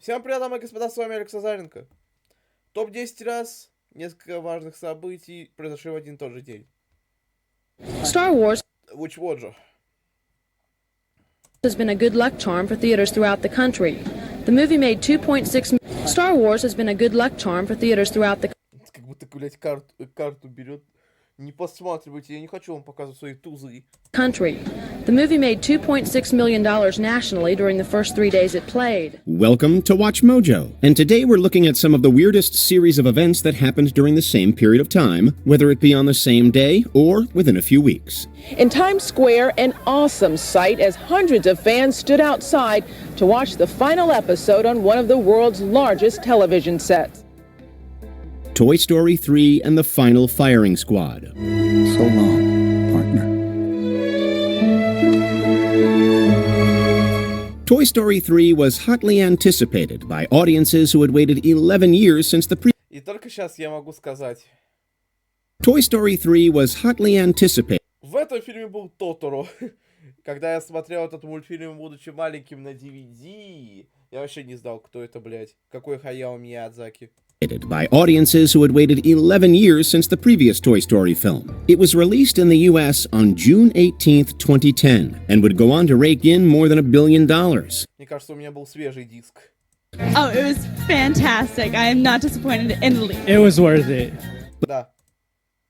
Всем привет, дамы и господа, с вами Алексей. Топ-10 раз, несколько важных событий произошли в один и тот же день. Star Wars Which one же? has been a good luck charm for theaters throughout the country. The movie made 2.6 Star Wars has been a good luck charm for theaters throughout the Как будто, блядь, карту берет. Не посматривайте, я не хочу вам показывать свои тузы. country. The movie made $2.6 million nationally during the first 3 days it played. Welcome to Watch Mojo, and today we're looking at some of the weirdest series of events that happened during the same period of time, whether it be on the same day or within a few weeks. In Times Square, an awesome sight as hundreds of fans stood outside to watch the final episode on one of the world's largest television sets. Toy Story 3 and the Final Firing Squad. So long, partner. Toy Story 3 was hotly anticipated by audiences who had waited 11 years since the И только сейчас я могу сказать. Toy Story 3 was hotly anticipated. В этом фильме был Тоторо. Когда я смотрел этот мультфильм, будучи маленьким на DVD, я вообще не знал, кто это, блядь. Какой Хаяо Миядзаки. By audiences who had waited 11 years since the previous Toy Story film. It was released in the US on June 18th, 2010, and would go on to rake in more than $1 billion. Мне кажется, у меня был свежий диск. Oh, it was fantastic. I am not disappointed in the least. It was worth it. Да.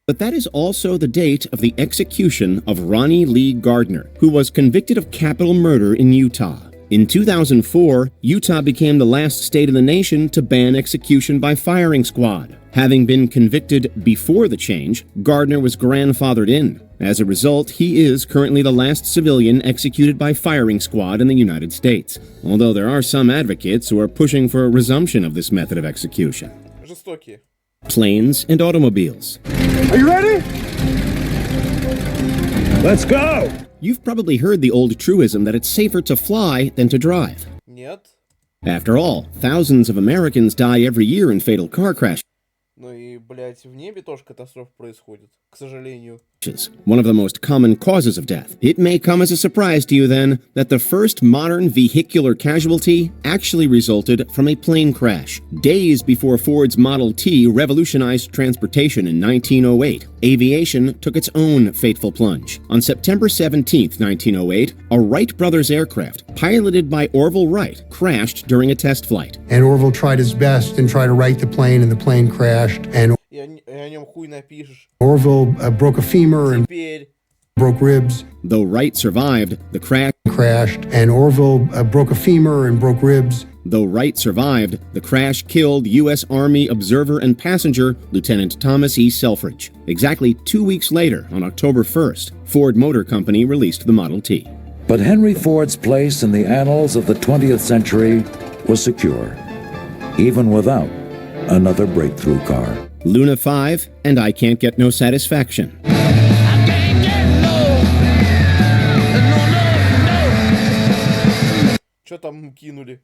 But that is also the date of the execution of Ronnie Lee Gardner, who was convicted of capital murder in Utah. In 2004, Utah became the last state in the nation to ban execution by firing squad. Having been convicted before the change, Gardner was grandfathered in. As a result, he is currently the last civilian executed by firing squad in the United States, although there are some advocates who are pushing for a resumption of this method of execution. Жестокие. Planes and automobiles. Are you ready? Let's go! You've probably heard the old truism that it's safer to fly than to drive. Нет. After all, thousands of Americans die every year in fatal car crashes. Ну и, блядь, в небе тоже катастрофа происходит, к сожалению. One of the most common causes of death. It may come as a surprise to you then that the first modern vehicular casualty actually resulted from a plane crash. Days before Ford's Model T revolutionized transportation in 1908, aviation took its own fateful plunge. On September 17, 1908, a Wright brothers aircraft, piloted by Orville Wright, crashed during a test flight. And Orville tried his best and tried to right the plane, and the plane crashed. And И о нем хуй напишешь. Orville broke a femur and Теперь. broke ribs. Though Wright survived, the crash Crashed. And Orville broke a femur and broke ribs. Though Wright survived, the crash killed U.S. Army observer and passenger Lieutenant Thomas E. Selfridge. Exactly 2 weeks later, on October 1st, Ford Motor Company released the Model T. But Henry Ford's place in the annals of the 20th century was secure, even without another breakthrough car. Luna 5 and I Can't Get No Satisfaction. Что там кинули?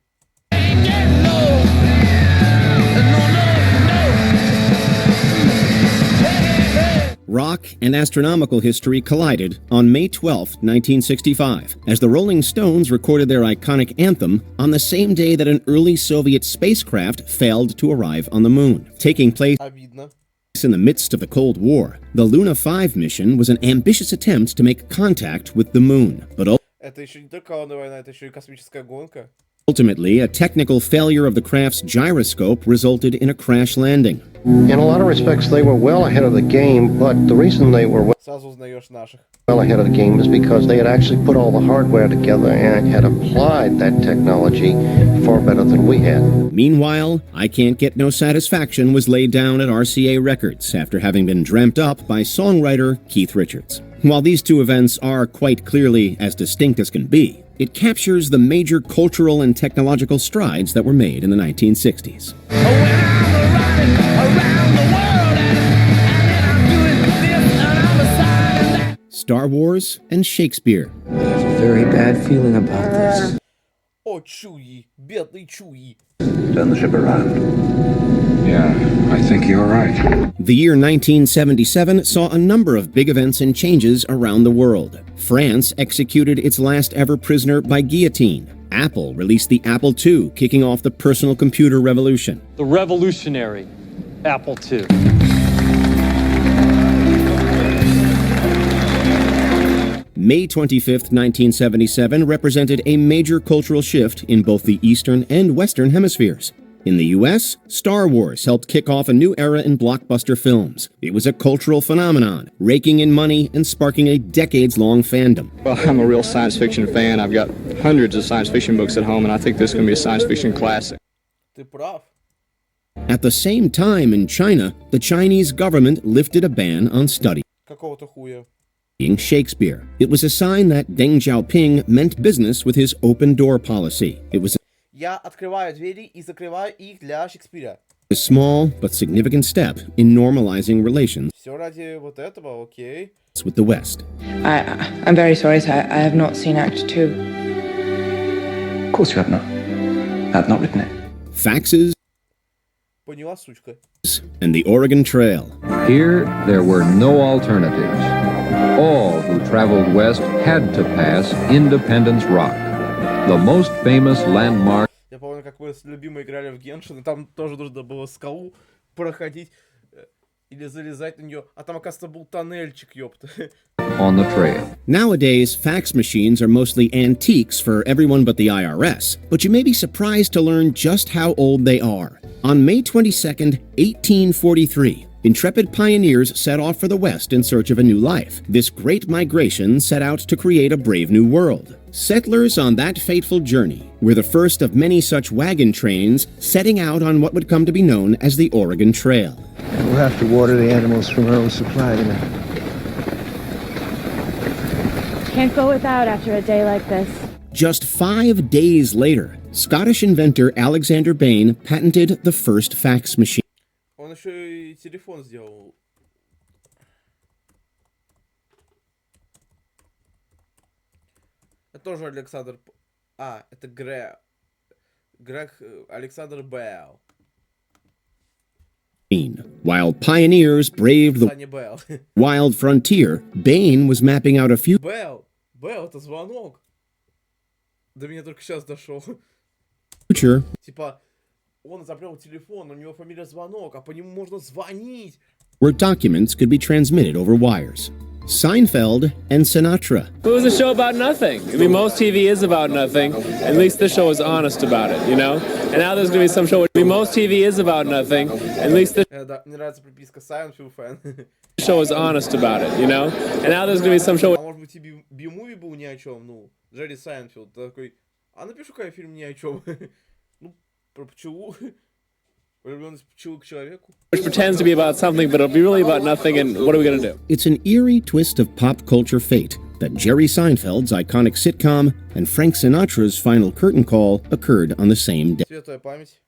Rock and astronomical history collided on May 12, 1965, as the Rolling Stones recorded their iconic anthem on the same day that an early Soviet spacecraft failed to arrive on the moon. Taking place Обидно. in the midst of the Cold War, the Luna 5 mission was an ambitious attempt to make contact with the moon, but Это еще не только холодная война, это еще и космическая гонка. ultimately, a technical failure of the craft's gyroscope resulted in a crash landing. In a lot of respects, they were well ahead of the game, but the reason they were Сразу узнаешь наших. well ahead of the game is because they had actually put all the hardware together and had applied that technology far better than we had. Meanwhile, I Can't Get No Satisfaction was laid down at RCA Records after having been dreamt up by songwriter Keith Richards. While these two events are quite clearly as distinct as can be, it captures the major cultural and technological strides that were made in the 1960s. Star Wars and Shakespeare. There's a very bad feeling about this. О, Чуи, бедный Чуи. Turn the ship around. Yeah, I think you're right. The year 1977 saw a number of big events and changes around the world. France executed its last ever prisoner by guillotine. Apple released the Apple II, kicking off the personal computer revolution. The revolutionary Apple II. May 25th, 1977 represented a major cultural shift in both the Eastern and Western hemispheres. In the U.S., Star Wars helped kick off a new era in blockbuster films. It was a cultural phenomenon, raking in money and sparking a decades-long fandom. Well, I'm a real science fiction fan. I've got hundreds of science fiction books at home, and I think this is going to be a science fiction classic. Ты прав. At the same time in China, the Chinese government lifted a ban on studying Какого-то хуя. Shakespeare. It was a sign that Deng Xiaoping meant business with his open-door policy. It was Я открываю двери и закрываю их для Шекспира. a small but significant step in normalizing relations Все ради вот этого, окей. with the West. I'm very sorry, sir. I have not seen Act 2. Of course you have not. I've not written it. Faxes Поняла, сучка. and the Oregon Trail. Here, there were no alternatives. All who traveled west had to pass Independence Rock, the most famous landmark. Я помню, как мы с любимой играли в Геншин, и там тоже нужно было скалу проходить или залезать на нее, а там, оказывается, был тоннельчик, ёпта. On the trail. Nowadays, fax machines are mostly antiques for everyone but the IRS, but you may be surprised to learn just how old they are. On May 22nd, 1843, intrepid pioneers set off for the West in search of a new life. This great migration set out to create a brave new world. Settlers on that fateful journey were the first of many such wagon trains setting out on what would come to be known as the Oregon Trail. We'll have to water the animals from our own supply tonight. Can't go without after a day like this. Just 5 days later, Scottish inventor Alexander Bain patented the first fax machine. Он еще и телефон сделал. Это тоже Александр... А, это Грег Александр Белл. While pioneers braved the Саня Белл. wild frontier, Bain was mapping out a Белл, это звонок. До меня только сейчас дошел. future Типа, он изобрел телефон, у него фамилия Звонок, а по нему можно звонить. where documents could be transmitted over wires. Seinfeld and Sinatra. It was a show about nothing. I mean, most TV is about nothing. At least this show was honest about it, you know? And now there's going to be some show where most TV is about nothing. At least this Да, мне нравится приписка Seinfeld fan. show was honest about it, you know? And now there's going to be some show... А может быть и B-movie был ни о чем, ну, Джерри Сайнфилд такой, а напишу-ка я фильм ни о чем. Ну, про пчелу. Влюбленность пчелы к человеку. Which pretends to be about something, but it'll be really about nothing, and what are we going to do? It's an eerie twist of pop culture fate that Jerry Seinfeld's iconic sitcom and Frank Sinatra's final curtain call occurred on the same day. Светлая память.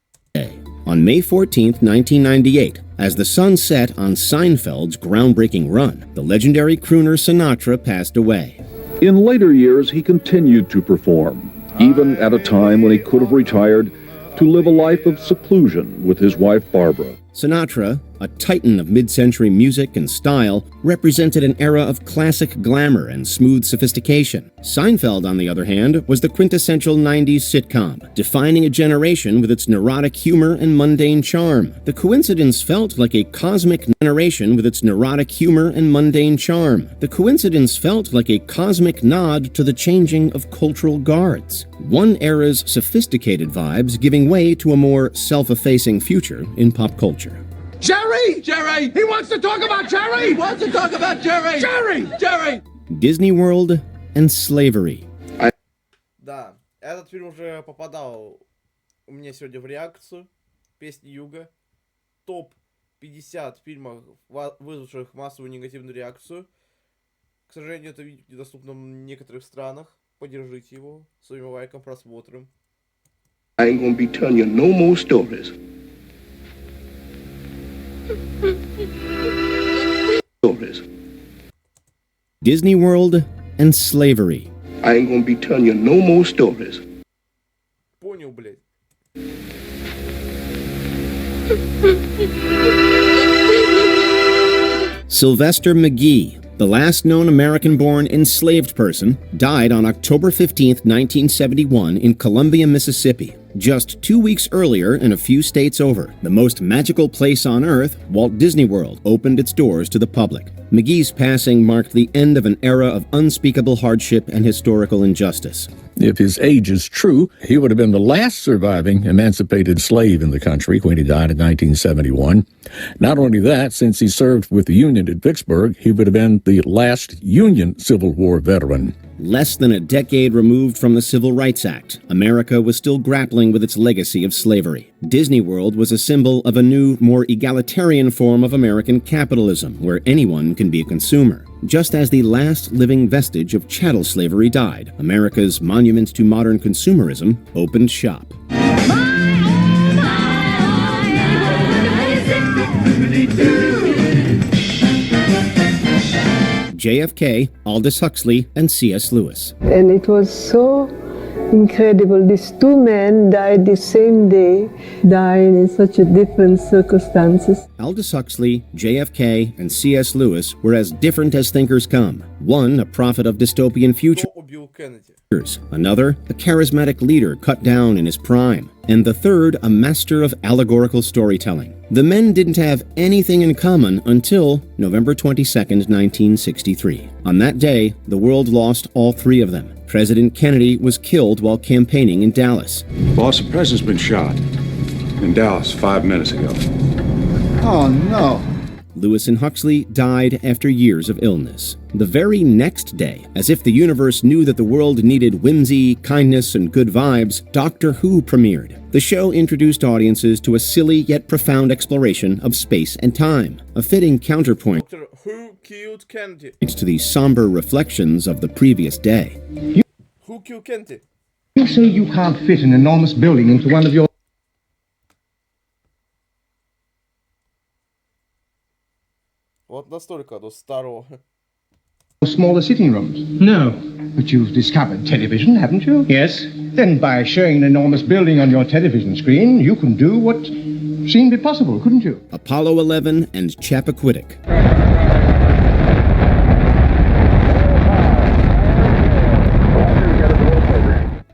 On May 14th, 1998, as the sun set on Seinfeld's groundbreaking run, the legendary crooner Sinatra passed away. In later years, he continued to perform, even at a time when he could have retired to live a life of seclusion with his wife Barbara. Sinatra, a titan of mid-century music and style, represented an era of classic glamour and smooth sophistication. Seinfeld, on the other hand, was the quintessential 90s sitcom, defining a generation with its neurotic humor and mundane charm. The coincidence felt like a cosmic generation with its neurotic humor and mundane charm. The coincidence felt like a cosmic nod to the changing of cultural guards. One era's sophisticated vibes giving way to a more self-effacing future in pop culture. Jerry! Jerry! He wants to talk about Jerry! He wants to talk about Jerry! Jerry! Jerry! Disney World and slavery. Да, этот фильм уже попадал у меня сегодня в реакцию. Песни Юга. Топ 50 фильмов, вызвавших массовую негативную реакцию. К сожалению, это видео недоступно в некоторых странах. Поддержите его своим лайком, просмотром. I ain't gonna be telling you no more stories. Disney World and slavery. I ain't gonna be telling you no more stories. Понял, блядь. Sylvester McGee, the last known American-born enslaved person, died on October 15, 1971 in Columbia, Mississippi. Just 2 weeks earlier and a few states over, the most magical place on Earth, Walt Disney World, opened its doors to the public. McGee's passing marked the end of an era of unspeakable hardship and historical injustice. If his age is true, he would have been the last surviving emancipated slave in the country when he died in 1971. Not only that, since he served with the Union at Vicksburg, he would have been the last Union Civil War veteran. Less than a decade removed from the Civil Rights Act, America was still grappling with its legacy of slavery. Disney World was a symbol of a new, more egalitarian form of American capitalism, where anyone can be a consumer. Just as the last living vestige of chattel slavery died, America's monument to modern consumerism opened shop. JFK, Aldous Huxley, and C.S. Lewis. And it was so incredible. These two men died the same day, dying in such a different circumstances. Aldous Huxley, JFK, and C.S. Lewis were as different as thinkers come. One, a prophet of dystopian futures. Another, a charismatic leader cut down in his prime. And the third, a master of allegorical storytelling. The men didn't have anything in common until November 22nd, 1963. On that day, the world lost all three of them. President Kennedy was killed while campaigning in Dallas. Boss, the president's been shot in Dallas 5 minutes ago. Oh, no. Lewis and Huxley died after years of illness. The very next day, as if the universe knew that the world needed whimsy, kindness, and good vibes, Doctor Who premiered. The show introduced audiences to a silly yet profound exploration of space and time, a fitting counterpoint Doctor Who killed Kennedy. to the somber reflections of the previous day. Who killed Kennedy? You say you can't fit an enormous building into one of your... Вот настолько до старого. smaller sitting rooms? No. But you've discovered television, haven't you? Yes. Then by showing an enormous building on your television screen, you can do what seemed impossible, couldn't you? Apollo 11 and Chappaquiddick.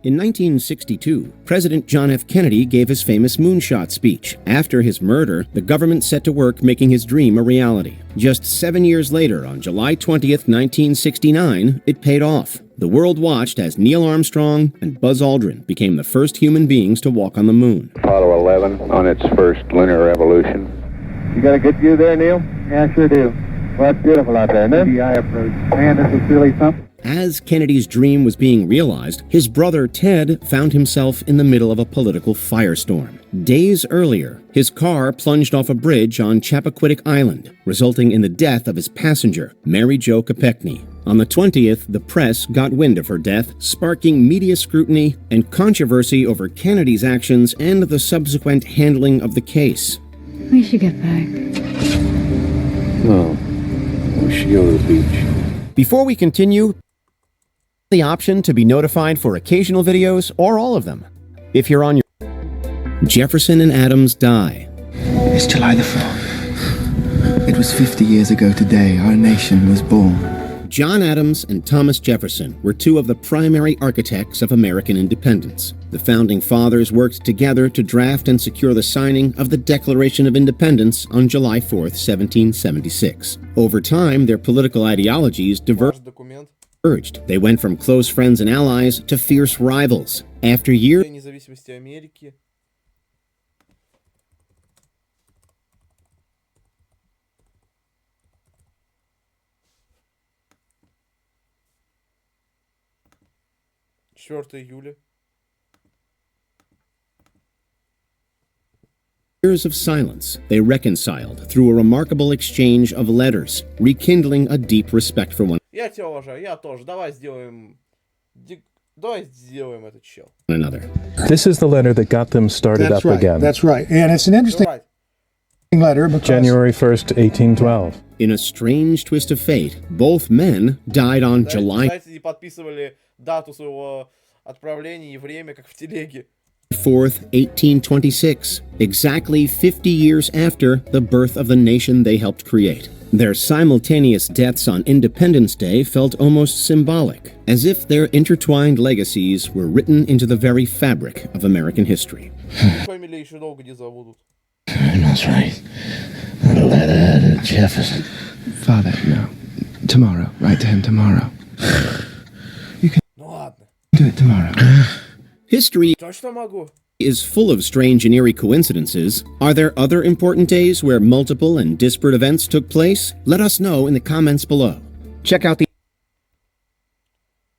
In 1962, President John F. Kennedy gave his famous moonshot speech. After his murder, the government set to work making his dream a reality. Just 7 years later, on July 20th, 1969, it paid off. The world watched as Neil Armstrong and Buzz Aldrin became the first human beings to walk on the moon. Apollo 11 on its first lunar revolution. You got a good view there, Neil? Yeah, I sure do. Well, it's beautiful out there, isn't it? The eye approach. Man, this is really something. As Kennedy's dream was being realized, his brother Ted found himself in the middle of a political firestorm. Days earlier, his car plunged off a bridge on Chappaquiddick Island, resulting in the death of his passenger, Mary Jo Kopechne. On the 20th, the press got wind of her death, sparking media scrutiny and controversy over Kennedy's actions and the subsequent handling of the case. We should get back. No, we should go to the beach. Before we continue, the option to be notified for occasional videos or all of them. If you're on your... Jefferson and Adams die. It's July the 4th. It was 50 years ago today our nation was born. John Adams and Thomas Jefferson were two of the primary architects of American independence. The founding fathers worked together to draft and secure the signing of the Declaration of Independence on July 4th, 1776. Over time, their political ideologies diverged. They went from close friends and allies to fierce rivals. After years... Years of silence, they reconciled through a remarkable exchange of letters, rekindling a deep respect for one Я тебя уважаю, я тоже. Давай сделаем этот чел. another. This is the letter that got them started That's up right. again. That's right. And it's an interesting letter because... January 1st, 1812. In a strange twist of fate, both men died on July... Кстати, подписывали дату своего отправления и время, как в телеге. 4th, 1826, exactly 50 years after the birth of the nation they helped create. Their simultaneous deaths on Independence Day felt almost symbolic, as if their intertwined legacies were written into the very fabric of American history. Фамилии еще долго не забудут. That's right. A letter to Jefferson. Father, no. Tomorrow. Write to him tomorrow. You can do it tomorrow. History Точно могу. is full of strange and eerie coincidences. Are there other important days where multiple and disparate events took place? Let us know in the comments below. Check out the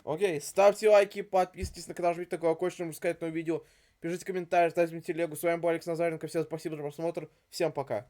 Окей, ставьте лайки, подписывайтесь на канал, жмите на колокольчик, чтобы сказать новое видео. Пишите комментарии, ставьте мне телегу. С вами был Алекс Назаренко. Всем спасибо за просмотр. Всем пока.